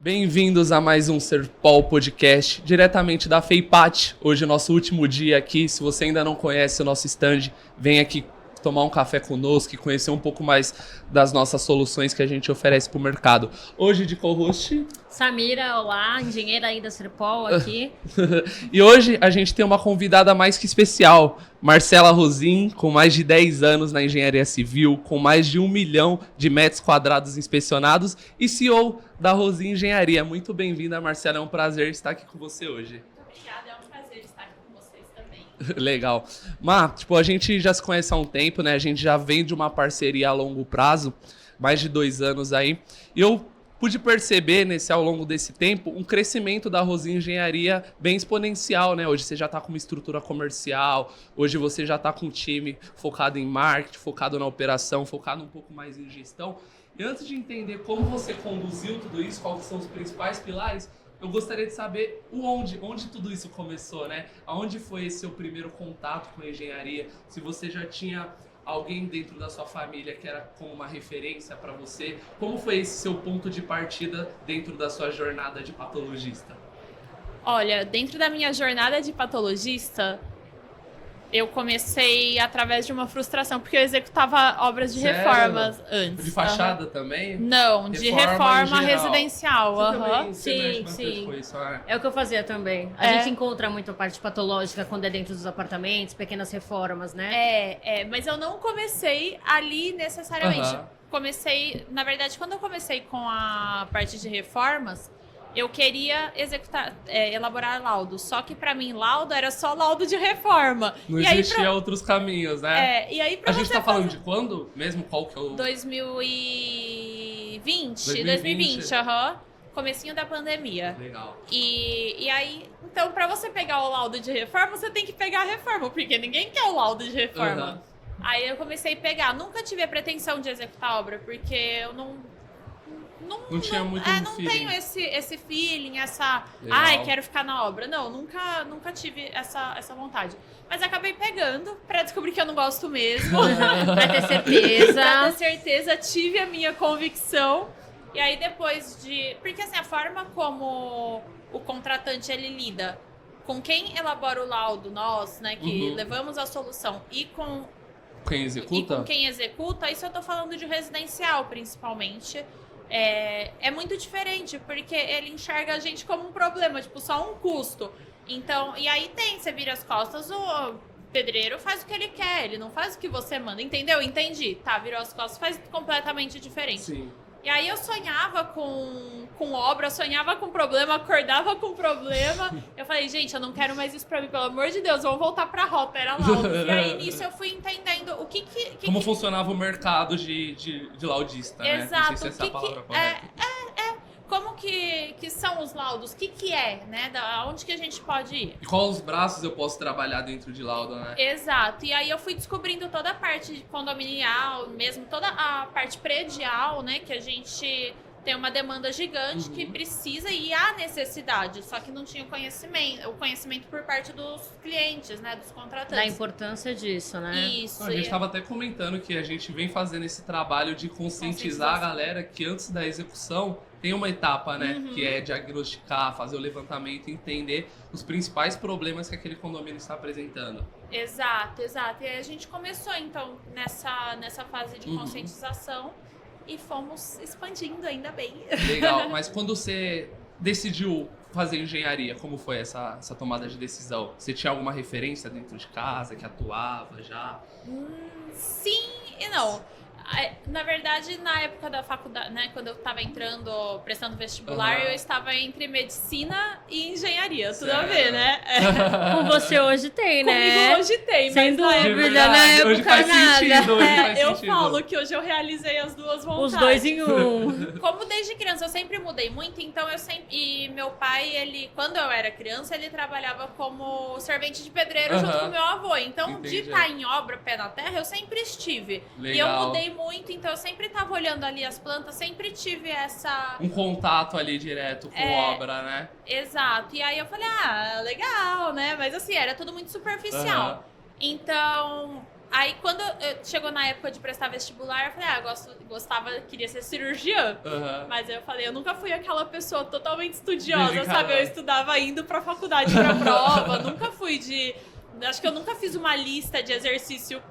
Bem-vindos a mais um Serpol Podcast, diretamente da FEIPAT. Hoje é o nosso último dia aqui. Se você ainda não conhece o nosso stand, vem aqui tomar um café conosco e conhecer um pouco mais das nossas soluções que a gente oferece para o mercado. Hoje de co-host... Samira, olá, engenheira aí da Serpol aqui. E hoje a gente tem uma convidada mais que especial, Marcela Rosin, com mais de 10 anos na engenharia civil, com mais de 1 milhão de metros quadrados inspecionados e CEO da Rosin Engenharia. Muito bem-vinda, Marcela, é um prazer estar aqui com você hoje. Obrigada, é um prazer estar aqui com vocês também. Legal. A gente já se conhece há um tempo, né? A gente já vem de uma parceria a longo prazo, mais de 2 anos aí. E eu pude perceber, ao longo desse tempo, um crescimento da Rosin Engenharia bem exponencial, né? Hoje você já está com uma estrutura comercial, hoje você já está com um time focado em marketing, focado na operação, focado um pouco mais em gestão. E antes de entender como você conduziu tudo isso, quais são os principais pilares, eu gostaria de saber onde tudo isso começou, né? Aonde foi esse seu primeiro contato com a engenharia? Se você já tinha alguém dentro da sua família que era como uma referência para você, como foi esse seu ponto de partida dentro da sua jornada de patologista? Olha, dentro da minha jornada de patologista, eu comecei através de uma frustração, porque eu executava obras de reformas antes. De fachada também? Não, de reforma residencial. Você mexe Sim. com isso, né? É o que eu fazia também. A gente encontra muito a parte patológica quando é dentro dos apartamentos, pequenas reformas, né? Mas eu não comecei ali necessariamente. Aham. Na verdade, quando eu comecei com a parte de reformas, eu queria elaborar laudo. Só que pra mim, laudo era só laudo de reforma. Não existia outros caminhos, né? E aí a gente tá falando de quando? Mesmo qual que é o... 2020, aham. Comecinho da pandemia. Legal. E aí, então, pra você pegar o laudo de reforma, você tem que pegar a reforma, porque ninguém quer o laudo de reforma. Uhum. Aí eu comecei a pegar. Nunca tive a pretensão de executar a obra, porque eu não tinha muito não feeling. tenho esse feeling, essa... Legal. Ai, quero ficar na obra. Não, nunca tive essa vontade. Mas acabei pegando pra descobrir que eu não gosto mesmo. Pra ter certeza. Pra ter certeza, tive a minha convicção. E aí depois de... Porque assim, a forma como o contratante ele lida com quem elabora o laudo, nós, né, que levamos a solução, e com quem executa? E com quem executa, isso eu tô falando de residencial, principalmente. É muito diferente, porque ele enxerga a gente como um problema, tipo, só um custo. Então, e aí você vira as costas, o pedreiro faz o que ele quer, ele não faz o que você manda, entendeu? Entendi. Tá, virou as costas, faz completamente diferente. Sim. E aí eu sonhava com obra, sonhava com problema, acordava com problema. Eu falei, gente, eu não quero mais isso pra mim, pelo amor de Deus, vamos voltar pra rota, era laudo. E aí nisso eu fui entendendo o que como funcionava o mercado de laudista, Exato. Né? Não sei se essa é a palavra correta. Como que são os laudos? O que é, né? Onde que a gente pode ir? E quais os braços eu posso trabalhar dentro de laudo, né? Exato. E aí eu fui descobrindo toda a parte condominial, mesmo toda a parte predial, né? Que a gente tem uma demanda gigante que precisa e há necessidade, só que não tinha o conhecimento por parte dos clientes, né? Dos contratantes. Da importância disso, né? Isso. A gente estava até comentando que a gente vem fazendo esse trabalho de conscientizar a galera que antes da execução tem uma etapa, né? Que é diagnosticar, fazer o levantamento, entender os principais problemas que aquele condomínio está apresentando. Exato. E aí a gente começou, então, nessa fase de conscientização e fomos expandindo, ainda bem. Legal, mas quando você decidiu fazer engenharia, como foi essa tomada de decisão? Você tinha alguma referência dentro de casa que atuava já? Sim e não. Na verdade, na época da faculdade, né, quando eu estava prestando vestibular, eu estava entre medicina e engenharia. Tudo a ver, né? Com você hoje tem, né? Comigo hoje tem, sem mas dúvida, na época hoje faz nada. sentido, hoje faz eu sentido. falo que hoje eu realizei as duas vontades. Os dois em um. Como desde criança eu sempre mudei muito, então e meu pai, quando eu era criança, ele trabalhava como servente de pedreiro junto com meu avô. Então, Entendi. de estar em obra, pé na terra, eu sempre estive. Legal. E eu mudei muito, então eu sempre estava olhando ali as plantas, sempre tive essa... Um contato ali direto com obra, né? Exato. E aí eu falei, legal, né? Mas assim, era tudo muito superficial. Então, Aí, quando chegou na época de prestar vestibular, eu falei, queria ser cirurgiã. Mas aí eu falei, eu nunca fui aquela pessoa totalmente estudiosa, sabe? Eu estudava indo pra faculdade pra prova, nunca fui acho que eu nunca fiz uma lista de exercício.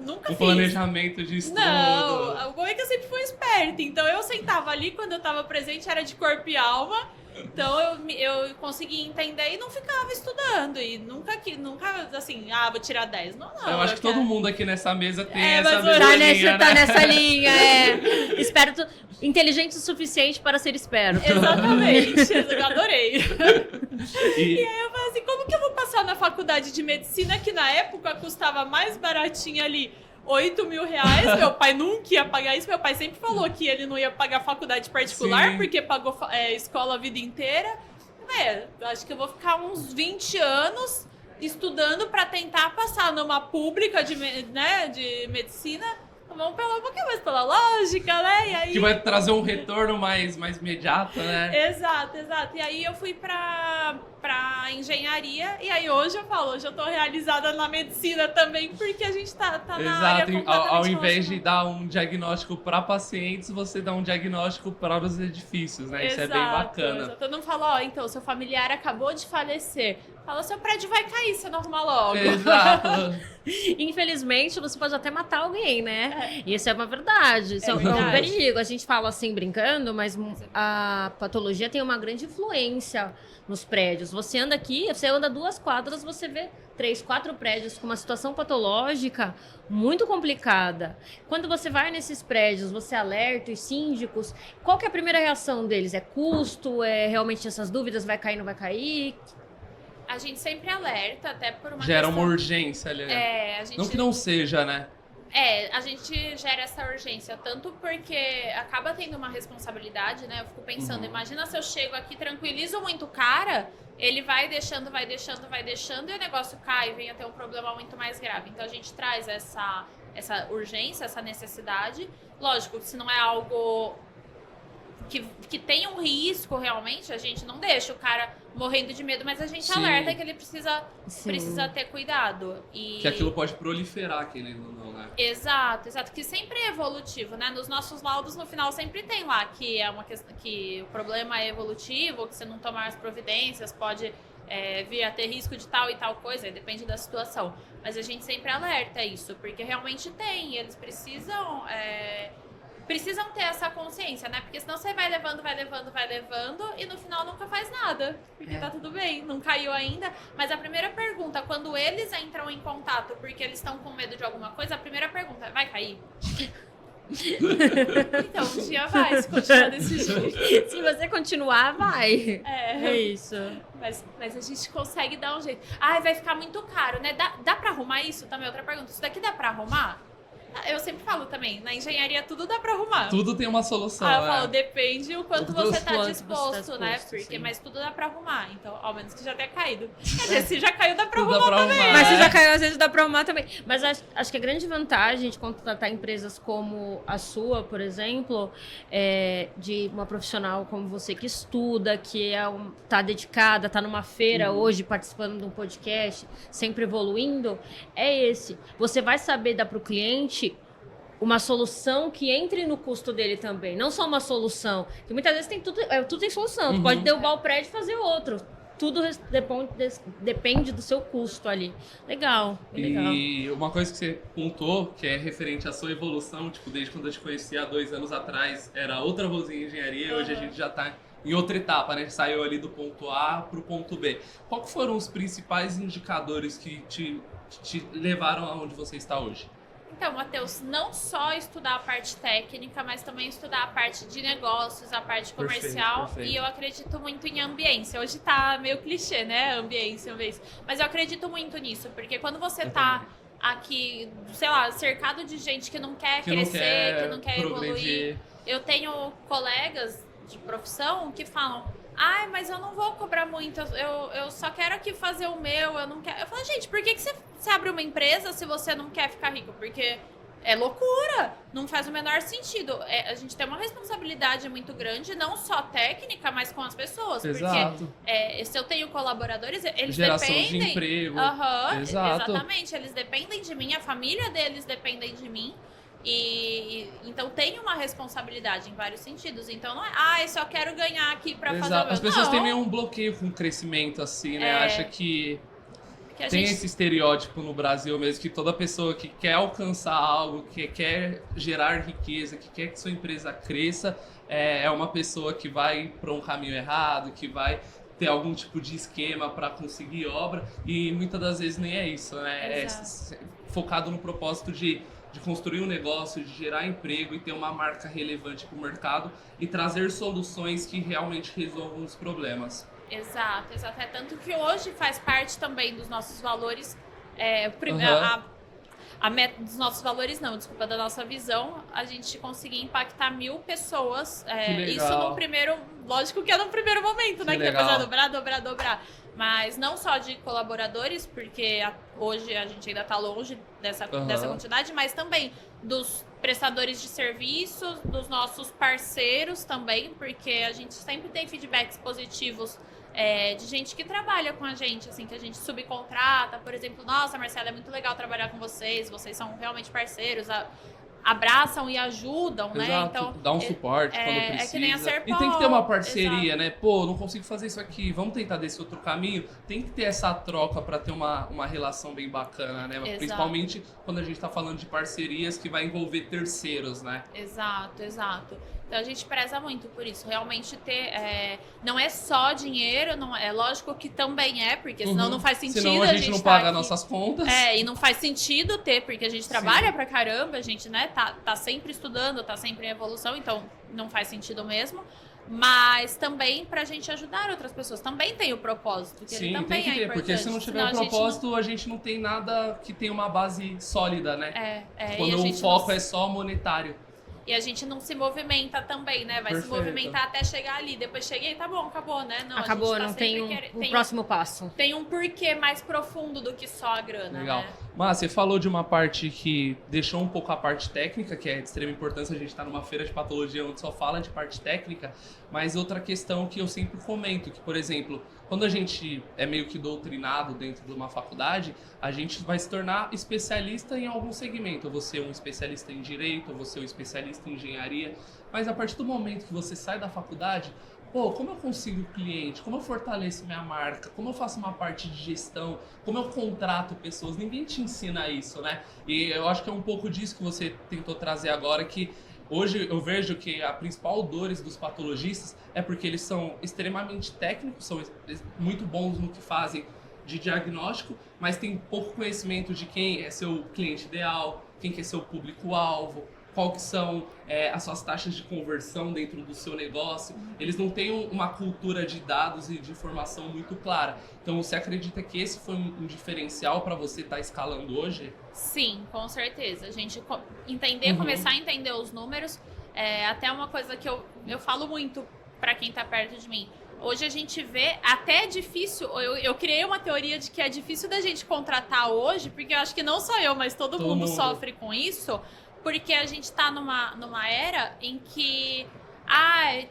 Nunca fiz. Planejamento de estudo. Não, o bom é que eu sempre fui esperta. Então eu sentava ali, quando eu tava presente, era de corpo e alma. Então eu conseguia entender e não ficava estudando. E nunca assim, vou tirar 10. Não. Eu acho que todo mundo aqui nessa mesa tem essa linha, né? Tá nessa linha, Esperto, inteligente o suficiente para ser esperto. Exatamente, eu adorei. E aí eu falei assim, como que eu vou passar na faculdade de medicina, que na época custava mais baratinho ali, 8 mil reais, meu pai nunca ia pagar isso, meu pai sempre falou que ele não ia pagar faculdade particular, Sim. porque pagou escola a vida inteira. Acho que eu vou ficar uns 20 anos estudando para tentar passar numa pública de medicina. Vamos um pouquinho mais pela lógica, né? E aí... Que vai trazer um retorno mais imediato, né? Exato. E aí eu fui pra engenharia, e aí hoje eu tô realizada na medicina também, porque a gente tá na área completamente Ao invés de relacionada. dar um diagnóstico para pacientes, você dá um diagnóstico para os edifícios, né? Isso é bem Exato. bacana. Eu não falo, então, seu familiar acabou de falecer. Fala, seu prédio vai cair, você não arruma logo. Exato. Infelizmente, você pode até matar alguém, né? E isso é uma verdade. Isso é um verdade. perigo. A gente fala assim, brincando, mas a patologia tem uma grande influência nos prédios. Você anda aqui, você anda 2 quadras, você vê 3, 4 prédios com uma situação patológica muito complicada. Quando você vai nesses prédios, você alerta os síndicos, qual que é a primeira reação deles? É custo? É realmente essas dúvidas? Vai cair, não vai cair? A gente sempre alerta, até por uma Gera questão... uma urgência ali. Né? A gente... Não que não seja, né? A gente gera essa urgência, tanto porque acaba tendo uma responsabilidade, né? Eu fico pensando, imagina se eu chego aqui, tranquilizo muito o cara, ele vai deixando, e o negócio cai e vem a ter um problema muito mais grave. Então a gente traz essa urgência, essa necessidade. Lógico, se não é algo que tem um risco realmente, a gente não deixa o cara morrendo de medo, mas a gente alerta que ele precisa ter cuidado. E... Que aquilo pode proliferar, querendo ou não, né? Exato, que sempre é evolutivo, né? Nos nossos laudos, no final, sempre tem lá que é uma questão, que o problema é evolutivo, que se não tomar as providências pode vir a ter risco de tal e tal coisa, depende da situação. Mas a gente sempre alerta isso, porque realmente tem, e eles precisam ter essa consciência, né? Porque senão você vai levando e no final nunca faz nada. Porque tá tudo bem, não caiu ainda. Mas a primeira pergunta, quando eles entram em contato porque eles estão com medo de alguma coisa, a primeira pergunta é, vai cair? Então, um dia vai, se continuar desse jeito. Se você continuar, vai. É isso. Mas a gente consegue dar um jeito. Vai ficar muito caro, né? Dá pra arrumar isso? Também outra pergunta. Isso daqui dá pra arrumar? Eu sempre falo também, na engenharia tudo dá pra arrumar. Tudo tem uma solução. Eu falo, depende o quanto você tá quanto disposto, você tá né? disposto, Porque, sim. mas tudo dá pra arrumar. Então, ao menos que já tenha caído. Quer dizer, se já caiu, dá pra Tudo arrumar dá pra também. arrumar. Mas se já caiu, às vezes dá pra arrumar também. Mas acho que a grande vantagem de contratar empresas como a sua, por exemplo, de uma profissional como você que estuda, que tá dedicada, tá numa feira hoje, participando de um podcast, sempre evoluindo, é esse. Você vai saber dar pro cliente uma solução que entre no custo dele também. Não só uma solução. Porque muitas vezes tudo tem solução. Tu pode derrubar o prédio e fazer outro. Tudo depende do seu custo ali. Legal. E uma coisa que você pontuou, que é referente à sua evolução, tipo, desde quando eu te conheci há 2 anos atrás, era outra Rosinha Engenharia, e hoje a gente já tá em outra etapa, né? A gente saiu ali do ponto A pro ponto B. Qual que foram os principais indicadores que te levaram aonde você está hoje? Então, Matheus, não só estudar a parte técnica, mas também estudar a parte de negócios, a parte comercial. Perfeito. E eu acredito muito em ambiência. Hoje tá meio clichê, né? Ambiência. Mas eu acredito muito nisso, porque quando você tá aqui, sei lá, cercado de gente que não quer crescer, que não quer evoluir. Eu tenho colegas de profissão que falam: mas eu não vou cobrar muito, eu só quero aqui fazer o meu, eu não quero. Eu falo, gente, por que você abre uma empresa se você não quer ficar rico? Porque É loucura, não faz o menor sentido. A gente tem uma responsabilidade muito grande, não só técnica, mas com as pessoas. Exato. Porque se eu tenho colaboradores, eles Geração dependem... de emprego. Aham, Exato. exatamente, eles dependem de mim, a família deles dependem de mim. E então tem uma responsabilidade em vários sentidos. Então não é, eu só quero ganhar aqui pra fazer o meu. As pessoas não. têm meio um bloqueio com o crescimento, assim, né? Acha que Porque a tem gente- esse estereótipo no Brasil mesmo, que toda pessoa que quer alcançar algo, que quer gerar riqueza, que quer que sua empresa cresça, é uma pessoa que vai para um caminho errado, que vai ter algum tipo de esquema para conseguir obra, e muitas das vezes nem é isso, né? Exato. É focado no propósito de construir um negócio, de gerar emprego e ter uma marca relevante para o mercado e trazer soluções que realmente resolvam os problemas. Exato. É tanto que hoje faz parte também dos nossos valores. Aham. A meta dos nossos valores, não, desculpa, da nossa visão, a gente conseguir impactar 1.000 pessoas. Que legal. Isso no primeiro. Lógico que é no primeiro momento, né? Que Que depois vai legal. dobrar. Mas não só de colaboradores, porque hoje a gente ainda está longe dessa quantidade, mas também dos prestadores de serviços, dos nossos parceiros também, porque a gente sempre tem feedbacks positivos de gente que trabalha com a gente, assim, que a gente subcontrata, por exemplo, nossa, Marcela, é muito legal trabalhar com vocês são realmente parceiros, abraçam e ajudam, né? Exato, Então, dá um suporte quando é precisa. que nem a Serpol, E tem que ter uma parceria, exato. né? Pô, não consigo fazer isso aqui, vamos tentar desse outro caminho. Tem que ter essa troca para ter uma relação bem bacana, né? Exato. Principalmente quando a gente tá falando de parcerias que vai envolver terceiros, né? Exato. Então a gente preza muito por isso. Realmente não é só dinheiro, não é lógico que também porque senão não faz sentido. Senão a gente não tá paga aqui. nossas contas. E não faz sentido ter, porque a gente trabalha pra caramba, a gente, né, tá sempre estudando, tá sempre em evolução, então não faz sentido mesmo. Mas também pra gente ajudar outras pessoas. Também tem o propósito, que ele Sim, também tem que ter, importante. porque se não tiver Senão um a gente propósito, a gente não tem nada que tenha uma base sólida, né? e a Quando o gente foco não- é só monetário. E a gente não se movimenta também, né? Vai Perfeito. se movimentar até chegar ali. Depois cheguei, tá bom, acabou, né? Não, Acabou, a gente tá não tem sempre um próximo passo. Tem um porquê mais profundo do que só a grana, Legal. né? Mas você falou de uma parte que deixou um pouco a parte técnica, que é de extrema importância. A gente está numa feira de patologia onde só fala de parte técnica, mas outra questão que eu sempre comento, que, por exemplo, quando a gente é meio que doutrinado dentro de uma faculdade, a gente vai se tornar especialista em algum segmento. Eu vou ser um especialista em direito, eu vou ser um especialista em engenharia, mas a partir do momento que você sai da faculdade, pô, como eu consigo cliente? Como eu fortaleço minha marca? Como eu faço uma parte de gestão? Como eu contrato pessoas? Ninguém te ensina isso, né? E eu acho que é um pouco disso que você tentou trazer agora, que hoje eu vejo que a principal dor dos patologistas é porque eles são extremamente técnicos, são muito bons no que fazem de diagnóstico, mas tem pouco conhecimento de quem é seu cliente ideal, quem que é seu público-alvo, qual que são as suas taxas de conversão dentro do seu negócio. Eles não têm uma cultura de dados e de informação muito clara. Então, você acredita que esse foi um diferencial para você estar escalando hoje? Sim, com certeza. A gente Uhum. começar a entender os números, até uma coisa que eu falo muito para quem tá perto de mim. Hoje a gente vê, até é difícil, eu criei uma teoria de que é difícil da gente contratar hoje, porque eu acho que não só eu, mas todo mundo sofre com isso, porque a gente tá numa era em que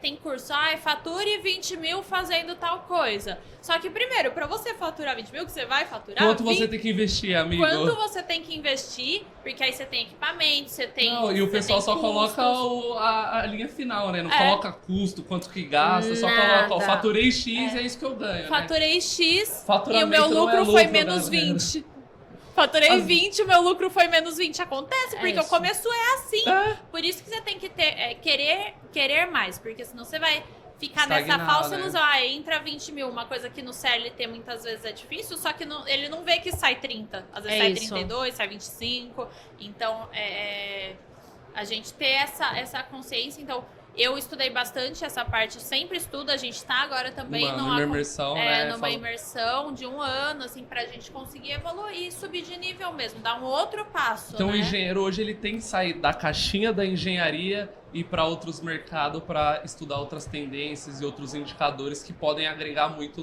tem curso, fature 20 mil fazendo tal coisa. Só que primeiro, para você faturar 20 mil, que você vai faturar... Quanto você tem que investir, amigo? Quanto você tem que investir, porque aí você tem equipamento, você tem... Não, e o você pessoal tem só custos. coloca a linha final, né? Não coloca custo, quanto que gasta, só Nada. coloca, faturei X, é isso que eu ganho, né? Faturei X e o Faturamento meu não é lucro foi lucro, menos galera. 20. Faturei 20, o meu lucro foi menos 20. Acontece, porque o isso. começo é assim. É. Por isso que você tem que ter, querer mais, porque senão você vai ficar Estagnar, nessa falsa né? ilusão. Entra 20 mil, uma coisa que no CLT muitas vezes é difícil, só que ele não vê que sai 30. Às vezes É sai isso. 32, sai 25. Então, a gente ter essa consciência. Então, eu estudei bastante essa parte, eu sempre estudo. A gente tá agora também Numa imersão, né? numa imersão de 1 ano, assim, pra gente conseguir evoluir e subir de nível mesmo, dar um outro passo, Então né? o engenheiro hoje ele tem que sair da caixinha da engenharia e ir para outros mercados para estudar outras tendências e outros indicadores que podem agregar muito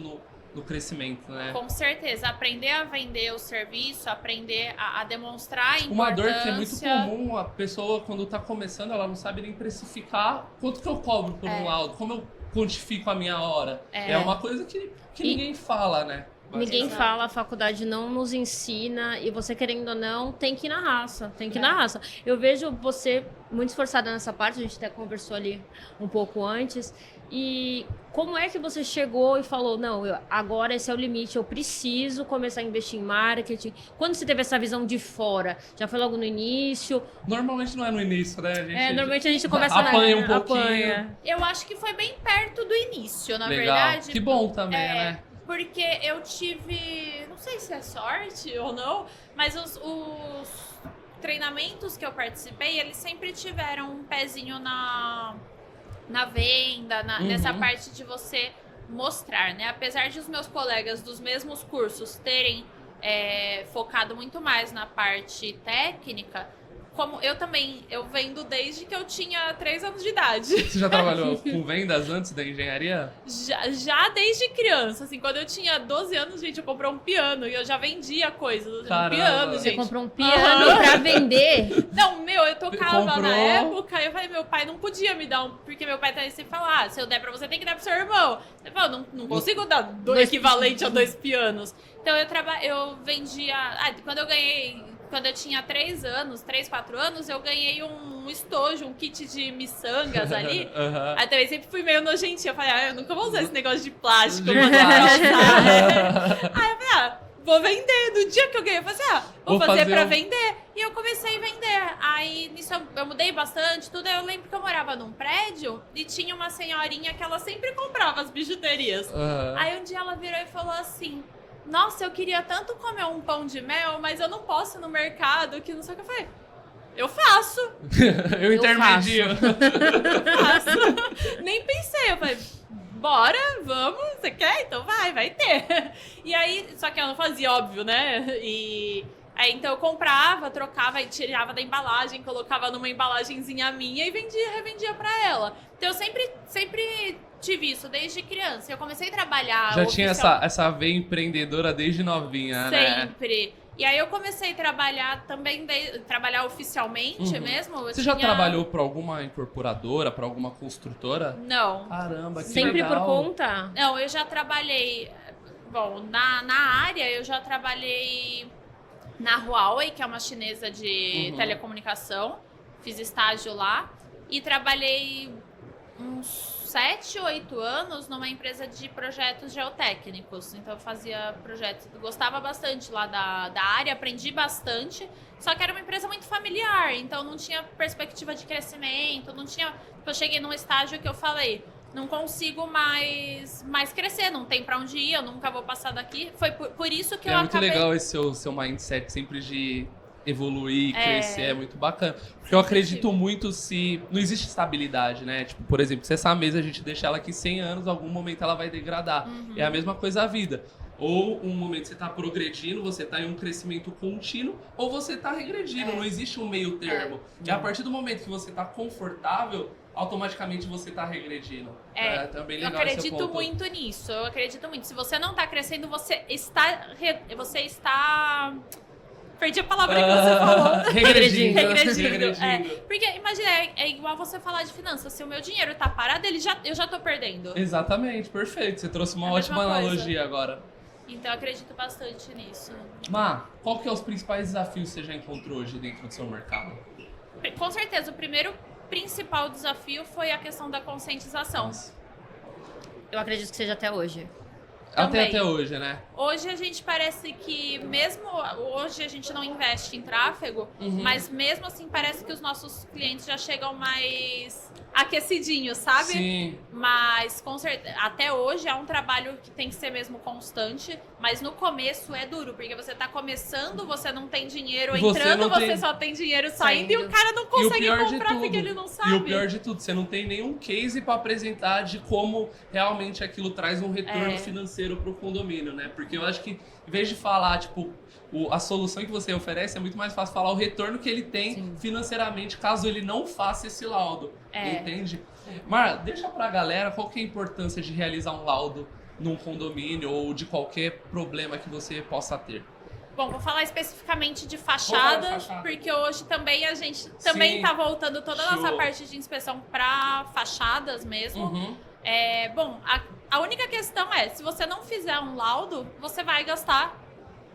no crescimento, né? Com certeza, aprender a vender o serviço, aprender a demonstrar a Uma importância. dor que é muito comum, a pessoa quando tá começando, ela não sabe nem precificar quanto que eu cobro por um laudo, como eu quantifico a minha hora. É uma coisa que ninguém fala, né? Ninguém fala, a faculdade não nos ensina, e você querendo ou não, tem que ir na raça, tem que ir na raça. Eu vejo você muito esforçada nessa parte, a gente até conversou ali um pouco antes, e como é que você chegou e falou, não, agora esse é o limite, eu preciso começar a investir em marketing? Quando você teve essa visão de fora? Já foi logo no início? Normalmente não é no início, né? Normalmente a gente começa apanha um pouquinho. Apanha. Eu acho que foi bem perto do início, na Legal. verdade. Que bom também, né? Porque eu tive, não sei se é sorte ou não, mas os treinamentos que eu participei, eles sempre tiveram um pezinho na venda, nessa parte de você mostrar, né? Apesar de os meus colegas dos mesmos cursos terem focado muito mais na parte técnica, como eu vendo desde que eu tinha 3 anos de idade. Você já trabalhou com vendas antes da engenharia? Já desde criança, assim, quando eu tinha 12 anos, gente, eu comprei um piano e eu já vendia coisas. Caramba. Um piano, gente. Você comprou um piano pra vender? Não, eu tocava Comprou. na época, eu falei, meu pai não podia me dar porque meu pai também sempre fala, se eu der pra você, tem que dar pro seu irmão. Ele falou, não consigo dar dois equivalente a 2 pianos. Então eu vendia, quando eu tinha 3, 4 anos, eu ganhei um estojo, um kit de miçangas ali. Aí também sempre fui meio nojentinha. Eu falei, eu nunca vou usar esse negócio de plástico. Aí eu falei, vou vender. No dia que eu ganhei, eu falei vou fazer pra vender. E eu comecei a vender. Aí nisso eu mudei bastante, tudo. Eu lembro que eu morava num prédio e tinha uma senhorinha que ela sempre comprava as bijuterias. Aí um dia ela virou e falou assim, nossa, eu queria tanto comer um pão de mel, mas eu não posso ir no mercado, que não sei o que eu falei. Eu faço. eu intermedio. Faço. Nem pensei, eu falei, bora, vamos, você quer? Então vai ter. E aí, só que eu não fazia, óbvio, né? E aí então eu comprava, trocava e tirava da embalagem, colocava numa embalagenzinha minha e revendia pra ela. Então eu sempre tive isso desde criança. Eu comecei a trabalhar... Já tinha essa veia empreendedora desde novinha, né? Sempre. E aí eu comecei a trabalhar também, trabalhar oficialmente mesmo. Você já trabalhou para alguma incorporadora, para alguma construtora? Não. Caramba, que Sempre legal. por conta? Não, eu já trabalhei... Bom, na área eu já trabalhei na Huawei, que é uma chinesa de telecomunicação. Fiz estágio lá. E trabalhei uns 7, 8 anos numa empresa de projetos geotécnicos. Então eu fazia projetos, gostava bastante lá da área, aprendi bastante, só que era uma empresa muito familiar, então não tinha perspectiva de crescimento, não tinha... Eu cheguei num estágio que eu falei, não consigo mais crescer, não tem pra onde ir, eu nunca vou passar daqui. Foi por isso que eu acabei... É muito legal esse seu mindset sempre de evoluir, crescer, é muito bacana. Porque eu acredito muito se... Não existe estabilidade, né? Tipo, por exemplo, se essa mesa a gente deixar ela aqui 100 anos, em algum momento ela vai degradar. É a mesma coisa a vida. Ou um momento você tá progredindo, você tá em um crescimento contínuo, ou você tá regredindo. Não existe um meio termo. Que a partir do momento que você tá confortável, automaticamente você tá regredindo. Também legal. Eu acredito muito nisso. Eu acredito muito. Se você não tá crescendo, você está... Perdi a palavra que você falou. Regredindo. Porque, imagina, é igual você falar de finanças. Se o meu dinheiro tá parado, eu já tô perdendo. Exatamente, perfeito. Você trouxe uma ótima analogia agora. Então, eu acredito bastante nisso. Má, qual que é os principais desafios que você já encontrou hoje dentro do seu mercado? Com certeza, o primeiro principal desafio foi a questão da conscientização. Nossa. Eu acredito que seja até hoje. Até hoje, né? Hoje a gente parece que, mesmo hoje a gente não investe em tráfego, mas mesmo assim parece que os nossos clientes já chegam mais aquecidinhos, sabe? Sim. Mas com certeza, até hoje é um trabalho que tem que ser mesmo constante, mas no começo é duro, porque você tá começando, você não tem dinheiro entrando, você só tem dinheiro saindo e o cara não consegue comprar porque ele não sabe. E o pior de tudo, você não tem nenhum case pra apresentar de como realmente aquilo traz um retorno financeiro pro condomínio, né? Porque eu acho que, em vez de falar, tipo, a solução que você oferece, é muito mais fácil falar o retorno que ele tem financeiramente, caso ele não faça esse laudo. Entende? Mar, deixa pra galera qual que é a importância de realizar um laudo num condomínio ou de qualquer problema que você possa ter? Bom, vou falar especificamente de fachada, porque hoje também a gente também está voltando toda a nossa parte de inspeção para fachadas mesmo. Bom, a única questão é, se você não fizer um laudo, você vai gastar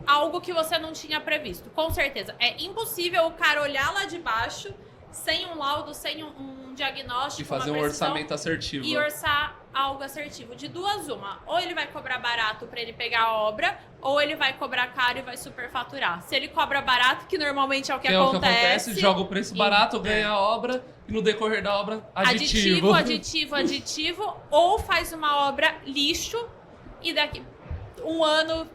algo que você não tinha previsto, com certeza. É impossível o cara olhar lá de baixo, sem um laudo, sem um diagnóstico, e fazer um orçamento assertivo. E orçar algo assertivo. De duas, uma. Ou ele vai cobrar barato para ele pegar a obra, ou ele vai cobrar caro e vai superfaturar. Se ele cobra barato, que normalmente é o que acontece. Joga o preço barato, ganha a obra, e no decorrer da obra, aditivo. Aditivo, ou faz uma obra lixo, e daqui 1 ano,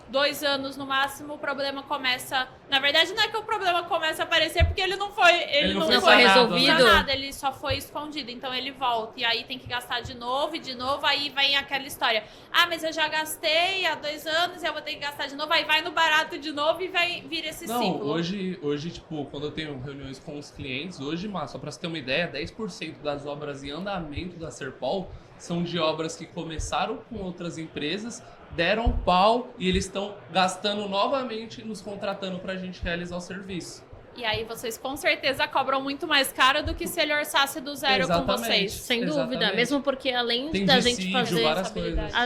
2 anos no máximo, o problema começa... Na verdade, não é que o problema começa a aparecer, porque ele não foi resolvido. Nada, ele só foi escondido. Então ele volta. E aí tem que gastar de novo. Aí vem aquela história. Ah, mas eu já gastei há 2 anos e eu vou ter que gastar de novo. Aí vai no barato de novo e vira esse ciclo. Hoje, tipo, quando eu tenho reuniões com os clientes, hoje, só pra você ter uma ideia, 10% das obras em andamento da Serpol são de obras que começaram com outras empresas, deram pau e eles estão gastando novamente nos contratando pra gente realizar o serviço. E aí vocês com certeza cobram muito mais caro do que se ele orçasse do zero com vocês. Sem dúvida, mesmo porque além da gente fazer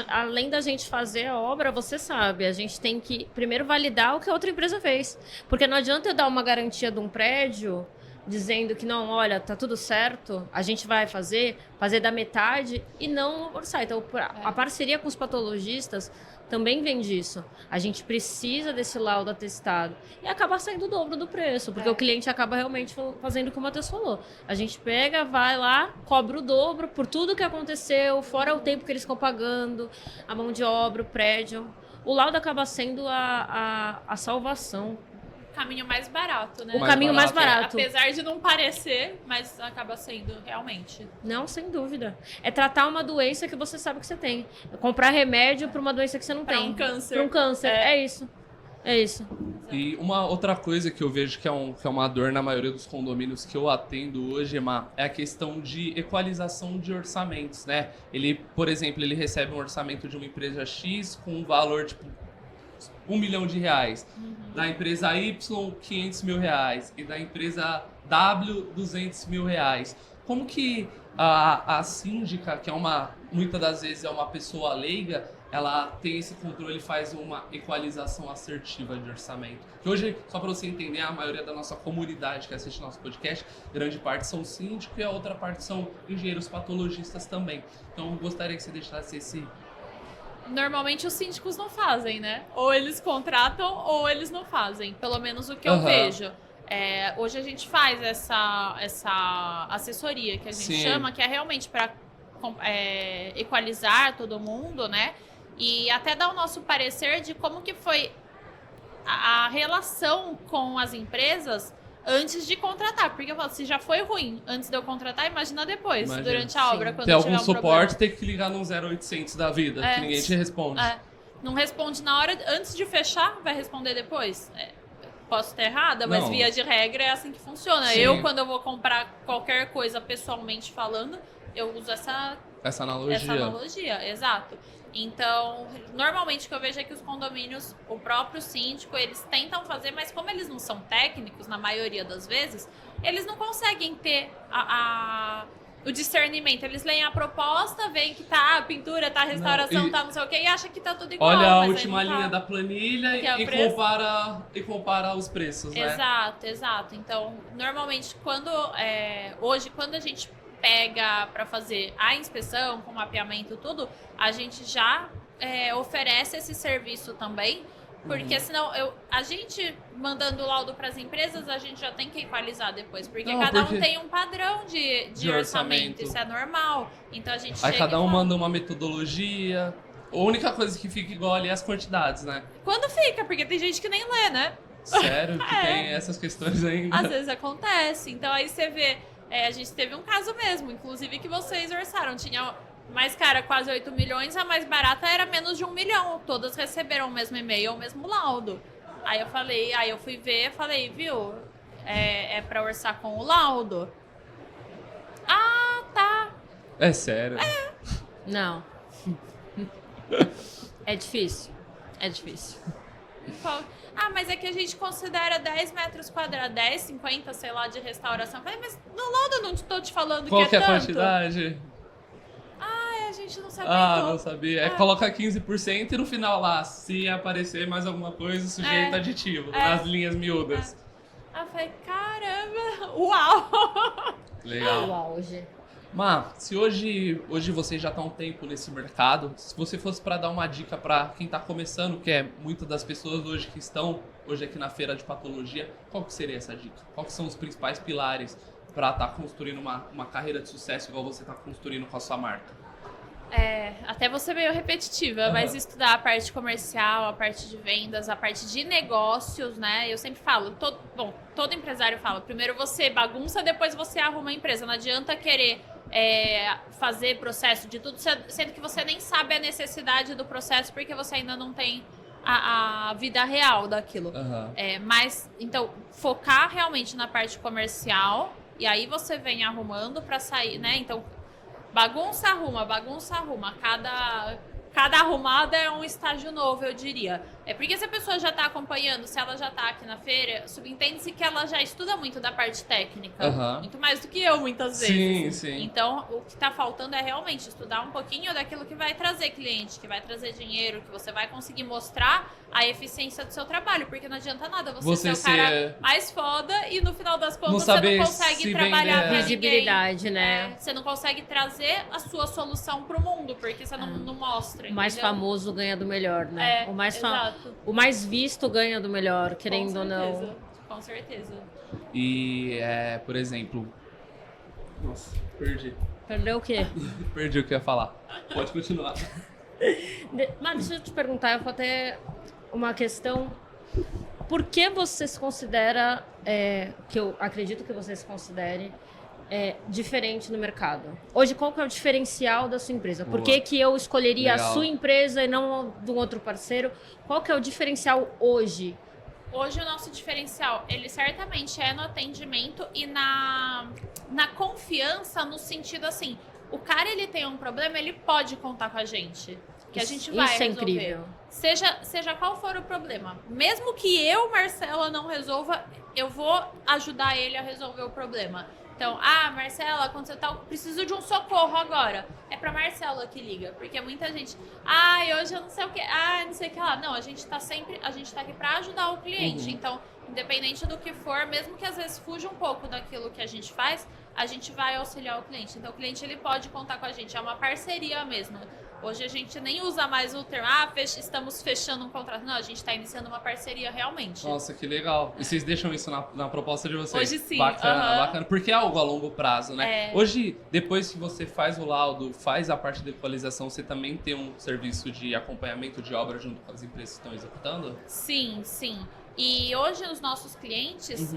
além da gente fazer a obra, você sabe, a gente tem que primeiro validar o que a outra empresa fez. Porque não adianta eu dar uma garantia de um prédio dizendo que não, olha, tá tudo certo, a gente vai fazer da metade e não orçar. Então, a parceria com os patologistas também vem disso. A gente precisa desse laudo atestado e acaba saindo o dobro do preço, porque o cliente acaba realmente fazendo o que o Matheus falou. A gente pega, vai lá, cobra o dobro por tudo que aconteceu, fora o tempo que eles estão pagando, a mão de obra, o prédio. O laudo acaba sendo a salvação. Caminho mais barato, né? O caminho mais barato. Apesar de não parecer, mas acaba sendo realmente. Não, sem dúvida. É tratar uma doença que você sabe que você tem. Comprar remédio para uma doença que você não tem. Para um câncer. Para um câncer. É isso. É isso. E uma outra coisa que eu vejo que é uma dor na maioria dos condomínios que eu atendo hoje, é a questão de equalização de orçamentos, né? Ele, por exemplo, ele recebe um orçamento de uma empresa X com um valor, tipo, R$1 milhão. Da empresa Y, R$500 mil. E da empresa W, R$200 mil. Como que a síndica, que muitas das vezes é uma pessoa leiga, ela tem esse controle e faz uma equalização assertiva de orçamento? Que hoje, só para você entender, a maioria da nossa comunidade que assiste nosso podcast, grande parte são síndicos e a outra parte são engenheiros patologistas também. Então, eu gostaria que você deixasse esse... Normalmente os síndicos não fazem, né? Ou eles contratam ou eles não fazem. Pelo menos o que eu vejo. Hoje a gente faz essa assessoria que a gente chama, que é realmente para equalizar todo mundo, né? E até dar o nosso parecer de como que foi a relação com as empresas antes de contratar. Porque eu falo, se já foi ruim antes de eu contratar, imagina depois, durante a obra, quando tem algum tiver suporte, tem que ligar num 0800 da vida, que ninguém te responde. Não responde na hora, antes de fechar, vai responder depois. Posso estar errada, mas via de regra é assim que funciona. Sim. Eu, quando eu vou comprar qualquer coisa pessoalmente falando, eu uso essa analogia, exato. Então, normalmente o que eu vejo é que os condomínios, o próprio síndico, eles tentam fazer, mas como eles não são técnicos, na maioria das vezes, eles não conseguem ter o discernimento. Eles leem a proposta, veem que tá a pintura, tá a restauração, tá não sei o quê, e acham que tá tudo igual. Olha a última linha da planilha e compara os preços, né? Exato. Então, normalmente, hoje, quando a gente pega para fazer a inspeção, com mapeamento e tudo, a gente já oferece esse serviço também, porque senão a gente mandando o laudo para as empresas, a gente já tem que equalizar depois, porque cada um tem um padrão de orçamento, isso é normal. Então a gente aí cada um manda uma metodologia. A única coisa que fica igual ali é as quantidades, né? Quando fica, porque tem gente que nem lê, né? Sério? Que tem essas questões ainda? Às vezes acontece. Então aí você vê, a gente teve um caso mesmo, inclusive que vocês orçaram. Tinha mais cara, quase 8 milhões, a mais barata era menos de 1 milhão. Todas receberam o mesmo e-mail, o mesmo laudo. Aí eu fui ver, falei, viu, é pra orçar com o laudo? Ah, tá. É sério? Não. É difícil. É difícil. Ah, mas é que a gente considera 10 metros quadrados, 10, 50, sei lá, de restauração. Eu falei, mas no laudo eu não tô te falando Qual que que é é a tanto. quantidade? Ah, a gente não sabia. Ah, então. não sabia. Coloca 15% e no final lá, se aparecer mais alguma coisa, sujeito aditivo, nas linhas miúdas. Ah, eu falei, caramba, uau! Legal. O auge. Má, se hoje você já tá há um tempo nesse mercado, se você fosse para dar uma dica para quem tá começando, que é muitas das pessoas hoje que estão hoje aqui na feira de patologia, qual que seria essa dica? Qual que são os principais pilares para estar construindo uma carreira de sucesso igual você tá construindo com a sua marca? Até você meio repetitiva, mas estudar a parte comercial, a parte de vendas, a parte de negócios, né? Eu sempre falo, todo empresário fala, primeiro você bagunça, depois você arruma a empresa. Não adianta querer fazer processo de tudo, sendo que você nem sabe a necessidade do processo, porque você ainda não tem a vida real daquilo. Mas, então, focar realmente na parte comercial, e aí você vem arrumando para sair, né? Então, bagunça, arruma. Cada arrumada é um estágio novo, eu diria. É porque se a pessoa já está acompanhando, se ela já está aqui na feira, subentende-se que ela já estuda muito da parte técnica. Muito mais do que eu, muitas vezes. Sim. Então, o que está faltando é realmente estudar um pouquinho daquilo que vai trazer cliente, que vai trazer dinheiro, que você vai conseguir mostrar a eficiência do seu trabalho. Porque não adianta nada você ser o cara mais foda e no final das contas você não consegue trabalhar pra visibilidade, ninguém. né? Você não consegue trazer a sua solução pro mundo, porque você não mostra. O mais famoso ganha do melhor, né? Exato. O mais visto ganha do melhor, querendo ou não. Com certeza. E, por exemplo... Nossa, perdi. Perdeu o quê? Perdi o que eu ia falar. Pode continuar. Mas deixa eu te perguntar, eu vou até uma questão. Por que você se considera, que eu acredito que você se considere, diferente no mercado? Hoje, qual que é o diferencial da sua empresa? Por que eu escolheria a sua empresa e não de um outro parceiro? Qual que é o diferencial hoje? Hoje o nosso diferencial, ele certamente é no atendimento e na confiança, no sentido assim, o cara ele tem um problema, ele pode contar com a gente. Que a gente vai resolver. Isso é incrível. Seja qual for o problema. Mesmo que eu, Marcela, não resolva, eu vou ajudar ele a resolver o problema. Então, Marcela, aconteceu tal, preciso de um socorro agora. É pra Marcela que liga, porque muita gente, hoje eu não sei o que, não sei o que lá. Não, a gente tá aqui pra ajudar o cliente. Então, independente do que for, mesmo que às vezes fuja um pouco daquilo que a gente faz, a gente vai auxiliar o cliente. Então, o cliente ele pode contar com a gente, é uma parceria mesmo. Hoje a gente nem usa mais o termo, estamos fechando um contrato. Não, a gente está iniciando uma parceria realmente. Nossa, que legal. E vocês deixam isso na proposta de vocês? Hoje sim. Bacana. Porque é algo a longo prazo, né? Hoje, depois que você faz o laudo, faz a parte de equalização, você também tem um serviço de acompanhamento de obra junto com as empresas que estão executando? Sim. E hoje os nossos clientes...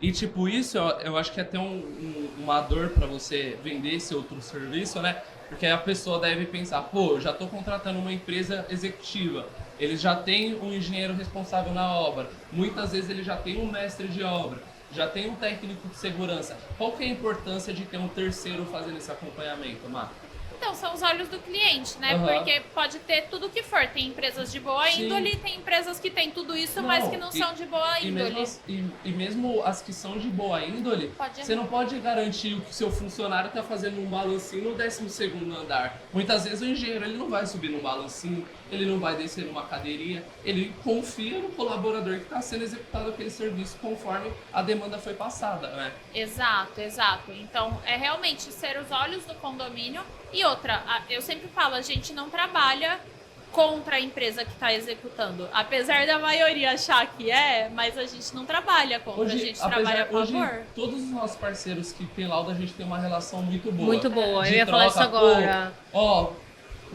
E tipo, isso eu acho que é até uma dor para você vender esse outro serviço, né? Porque a pessoa deve pensar, eu já estou contratando uma empresa executiva, eles já têm um engenheiro responsável na obra, muitas vezes ele já tem um mestre de obra, já tem um técnico de segurança. Qual que é a importância de ter um terceiro fazendo esse acompanhamento, Mar? Então, são os olhos do cliente, né? Porque pode ter tudo que for. Tem empresas de boa índole, tem empresas que têm tudo isso, mas que não são de boa índole. E mesmo as que são de boa índole, você não pode garantir que o seu funcionário está fazendo um balancinho no 12º andar. Muitas vezes o engenheiro ele não vai subir num balancinho, ele não vai descer numa cadeirinha, ele confia no colaborador que está sendo executado aquele serviço conforme a demanda foi passada, né? Exato. Então, é realmente ser os olhos do condomínio. E outra, eu sempre falo, a gente não trabalha contra a empresa que está executando. Apesar da maioria achar que mas a gente não trabalha contra, a gente trabalha a favor. Todos os nossos parceiros que tem laudo, a gente tem uma relação muito boa. Muito boa, eu ia troca, falar isso agora.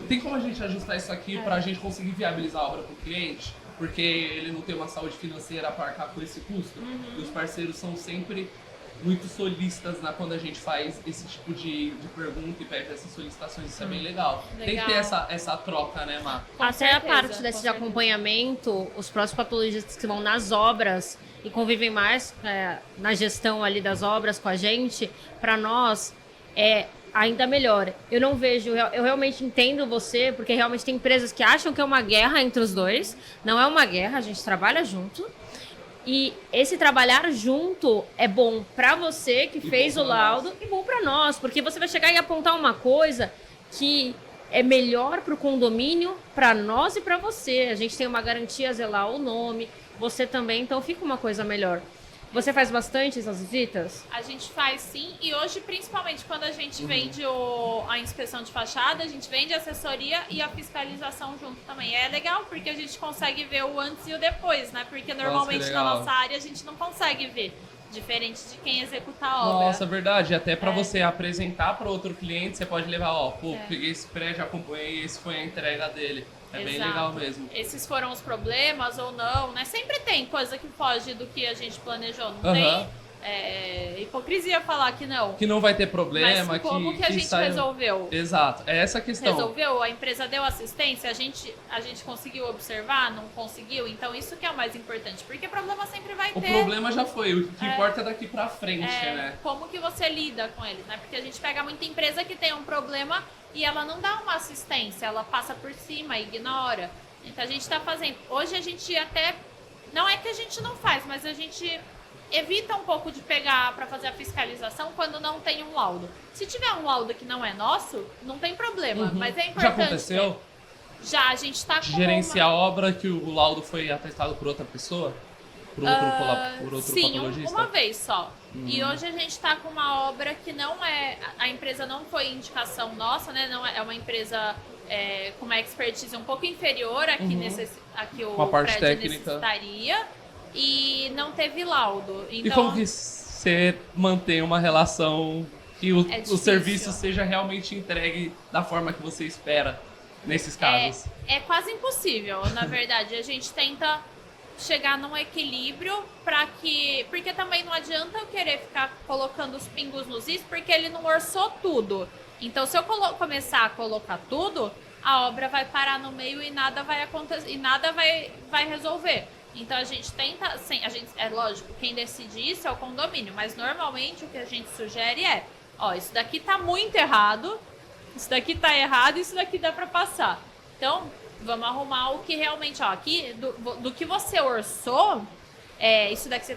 Tem como a gente ajustar isso aqui para a gente conseguir viabilizar a obra para o cliente? Porque ele não tem uma saúde financeira para arcar com esse custo. E os parceiros são sempre muito solistas quando a gente faz esse tipo de pergunta e pede essas solicitações. Isso é bem legal. Tem que ter essa troca, né, Má? Até a parte desse acompanhamento, os próprios patologistas que vão nas obras e convivem mais na gestão ali das obras com a gente, para nós, ainda melhor. Eu não vejo, eu realmente entendo você, porque realmente tem empresas que acham que é uma guerra entre os dois. Não é uma guerra, a gente trabalha junto. E esse trabalhar junto é bom para você que fez o laudo e bom para nós, porque você vai chegar e apontar uma coisa que é melhor para o condomínio, para nós e para você. A gente tem uma garantia, zelar o nome, você também, então fica uma coisa melhor. Você faz bastante essas visitas? A gente faz sim, e hoje, principalmente quando a gente vende a inspeção de fachada, a gente vende a assessoria e a fiscalização junto também. É legal porque a gente consegue ver o antes e o depois, né? Porque normalmente na nossa área a gente não consegue ver, diferente de quem executa a obra. Nossa, verdade. Até para você apresentar para outro cliente, você pode levar, ó, pô, peguei esse prédio, acompanhei, esse foi a entrega dele. É bem legal mesmo. Esses foram os problemas ou não, né? Sempre tem coisa que foge do que a gente planejou. Não tem hipocrisia falar que não. Que não vai ter problema. Mas como que a gente resolveu? Exato, é essa a questão. Resolveu? A empresa deu assistência? A gente conseguiu observar? Não conseguiu? Então isso que é o mais importante. Porque problema sempre vai ter. O problema já foi, o que importa é daqui pra frente, né? Como que você lida com eles, né? Porque a gente pega muita empresa que tem um problema e ela não dá uma assistência, ela passa por cima, ignora. Então a gente tá fazendo. Hoje a gente até. Não é que a gente não faz, mas a gente evita um pouco de pegar para fazer a fiscalização quando não tem um laudo. Se tiver um laudo que não é nosso, não tem problema, mas é importante. Já aconteceu? Já, a gente tá com gerenciar a obra que o laudo foi atestado por outra pessoa? Por outro sim, patologista? uma vez só. E hoje a gente tá com uma obra que não é... A empresa não foi indicação nossa, né? Não é uma empresa com uma expertise um pouco inferior aqui o uma parte prédio técnica necessitaria. E não teve laudo. Então, e como que você mantém uma relação que o serviço seja realmente entregue da forma que você espera nesses casos? É quase impossível, na verdade. A gente tenta chegar num equilíbrio para que... Porque também não adianta eu querer ficar colocando os pingos nos is, porque ele não orçou tudo. Então, se eu começar a colocar tudo, a obra vai parar no meio e nada vai acontecer, e nada vai resolver. Então a gente tenta, é lógico, quem decide isso é o condomínio, mas normalmente o que a gente sugere é, isso daqui tá muito errado, isso daqui tá errado, isso daqui dá para passar. Então, vamos arrumar o que realmente, aqui, do que você orçou, isso daqui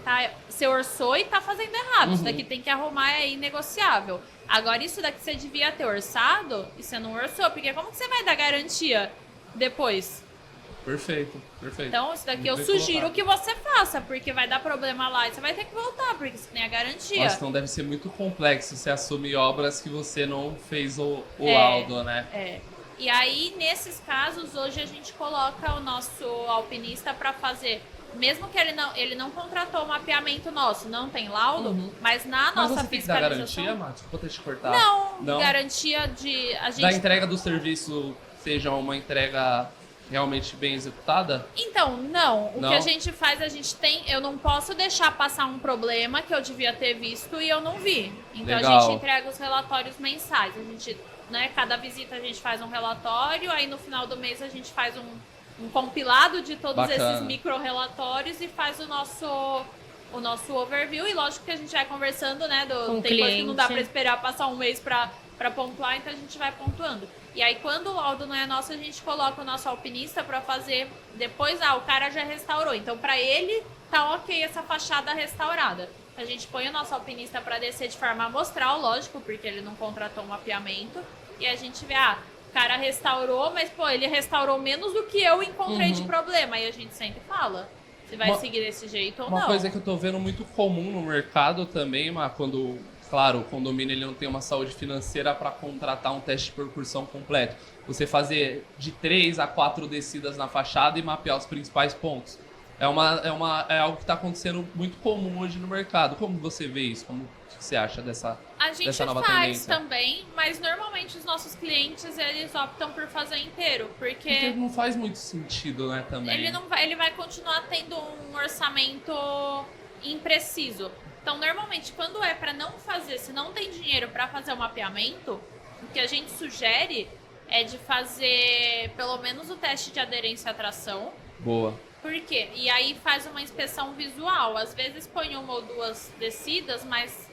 você orçou e tá fazendo errado, isso daqui tem que arrumar, é inegociável. Agora, isso daqui você devia ter orçado e você não orçou, porque como que você vai dar garantia depois? Perfeito. Então, isso daqui eu sugiro que você faça, porque vai dar problema lá e você vai ter que voltar, porque você tem a garantia. Nossa, então deve ser muito complexo você assumir obras que você não fez o laudo, né? E aí, nesses casos, hoje a gente coloca o nosso alpinista para fazer, mesmo que ele não contratou o mapeamento nosso, não tem laudo, mas na nossa fiscalização... Mas você tem que dar garantia, Matos? Vou ter que te cortar. Não, garantia de... Da entrega do serviço seja uma entrega realmente bem executada? Então, não. O que a gente faz, eu não posso deixar passar um problema que eu devia ter visto e eu não vi. Então a gente entrega os relatórios mensais. A gente, cada visita a gente faz um relatório, aí no final do mês a gente faz um compilado de todos esses micro-relatórios e faz o nosso overview. E lógico que a gente vai conversando, tem coisa que não dá para esperar passar um mês para pontuar, então a gente vai pontuando. E aí, quando o laudo não é nosso, a gente coloca o nosso alpinista para fazer. Depois, o cara já restaurou. Então, para ele, tá ok essa fachada restaurada. A gente põe o nosso alpinista para descer de forma amostral, lógico, porque ele não contratou um mapeamento. E a gente vê, o cara restaurou, mas, ele restaurou menos do que eu encontrei de problema. Aí a gente sempre fala, se vai seguir desse jeito ou não. Uma coisa que eu tô vendo muito comum no mercado também, quando... Claro, o condomínio ele não tem uma saúde financeira para contratar um teste de percussão completo. Você fazer de 3 a 4 descidas na fachada e mapear os principais pontos. É algo que está acontecendo muito comum hoje no mercado. Como você vê isso? Como você acha dessa nova tendência? A gente faz também, mas normalmente os nossos clientes eles optam por fazer inteiro, porque não faz muito sentido, né, também. Ele vai continuar tendo um orçamento impreciso. Então, normalmente, quando é para não fazer, se não tem dinheiro para fazer o mapeamento, o que a gente sugere é de fazer pelo menos o teste de aderência à tração. Boa. Por quê? E aí faz uma inspeção visual. Às vezes põe uma ou duas descidas, mas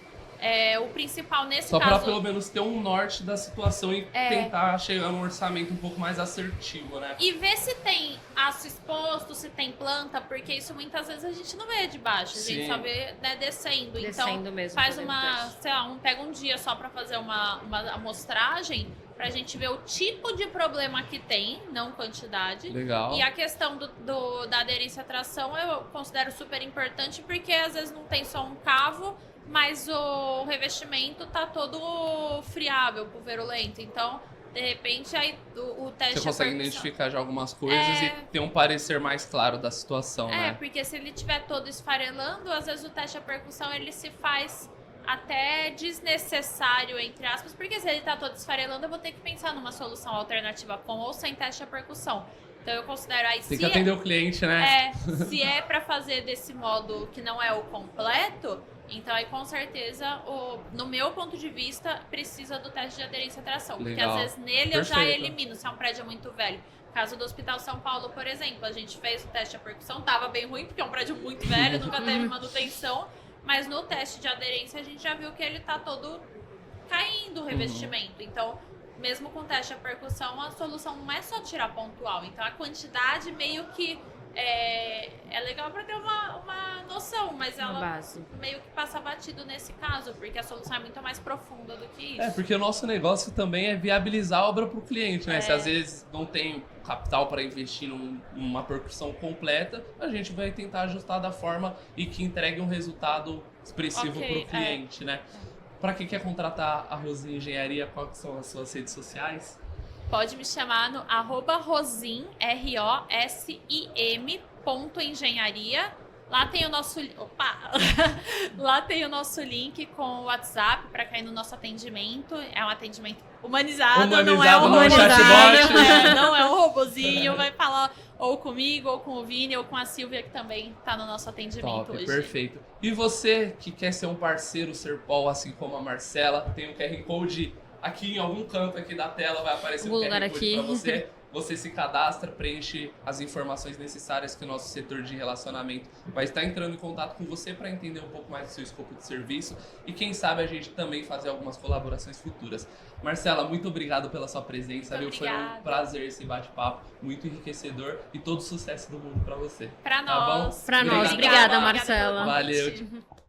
O principal nesse Só caso... pra pelo menos ter um norte da situação e tentar chegar num orçamento um pouco mais assertivo, né? E ver se tem aço exposto, se tem planta, porque isso muitas vezes a gente não vê de baixo, a gente Sim. só vê, né, descendo. Descendo Então mesmo, faz fazendo uma, teste. sei lá, pega um dia só pra fazer uma amostragem, pra gente ver o tipo de problema que tem, não quantidade. Legal. E a questão da aderência à tração eu considero super importante, porque às vezes não tem só um cavo, mas o revestimento tá todo friável, pulverulento. Então, de repente, aí o teste... Você consegue identificar já algumas coisas e ter um parecer mais claro da situação, né? porque se ele estiver todo esfarelando, às vezes o teste à percussão ele se faz até desnecessário, entre aspas, porque se ele tá todo esfarelando, eu vou ter que pensar numa solução alternativa com ou sem teste à percussão. Então eu considero aí, Tem que atender o cliente, né? se é pra fazer desse modo que não é o completo, então aí com certeza, no meu ponto de vista, precisa do teste de aderência à tração. Porque Legal. às vezes nele eu já Perfeito. elimino, se é um prédio muito velho. Caso do Hospital São Paulo, por exemplo, a gente fez o teste à percussão, tava bem ruim, porque é um prédio muito velho, nunca teve manutenção. Mas no teste de aderência a gente já viu que ele tá todo caindo o revestimento. Então, mesmo com teste à percussão, a solução não é só tirar pontual. Então, a quantidade meio que é legal para ter uma noção, mas Uma ela base. meio que passa batido nesse caso, porque a solução é muito mais profunda do que isso. Porque o nosso negócio também é viabilizar a obra para o cliente, né? Se às vezes não tem capital para investir numa percussão completa, a gente vai tentar ajustar da forma e que entregue um resultado expressivo para o cliente, né? Para quem quer contratar a Rosim Engenharia, quais são as suas redes sociais? Pode me chamar no @rosim, ROSIM.engenharia. Lá tem o nosso lá tem o nosso link com o WhatsApp para cair no nosso atendimento. É um atendimento humanizado, não é um não é chatbot. não é um robozinho, vai falar ou comigo, ou com o Vini, ou com a Silvia, que também tá no nosso atendimento Top, hoje. perfeito. E você que quer ser um parceiro Serpol, assim como a Marcela, tem um QR Code aqui em algum canto aqui da tela, vai aparecer Vou um QR lugar Code aqui. para você. Você se cadastra, preenche as informações necessárias que o nosso setor de relacionamento vai estar entrando em contato com você para entender um pouco mais do seu escopo de serviço e quem sabe a gente também fazer algumas colaborações futuras. Marcela, muito obrigado pela sua presença, viu? Foi um prazer esse bate-papo, muito enriquecedor e todo o sucesso do mundo para você. Pra Tá bom? nós. Pra nós. Obrigado. Obrigada, Marcela. Valeu.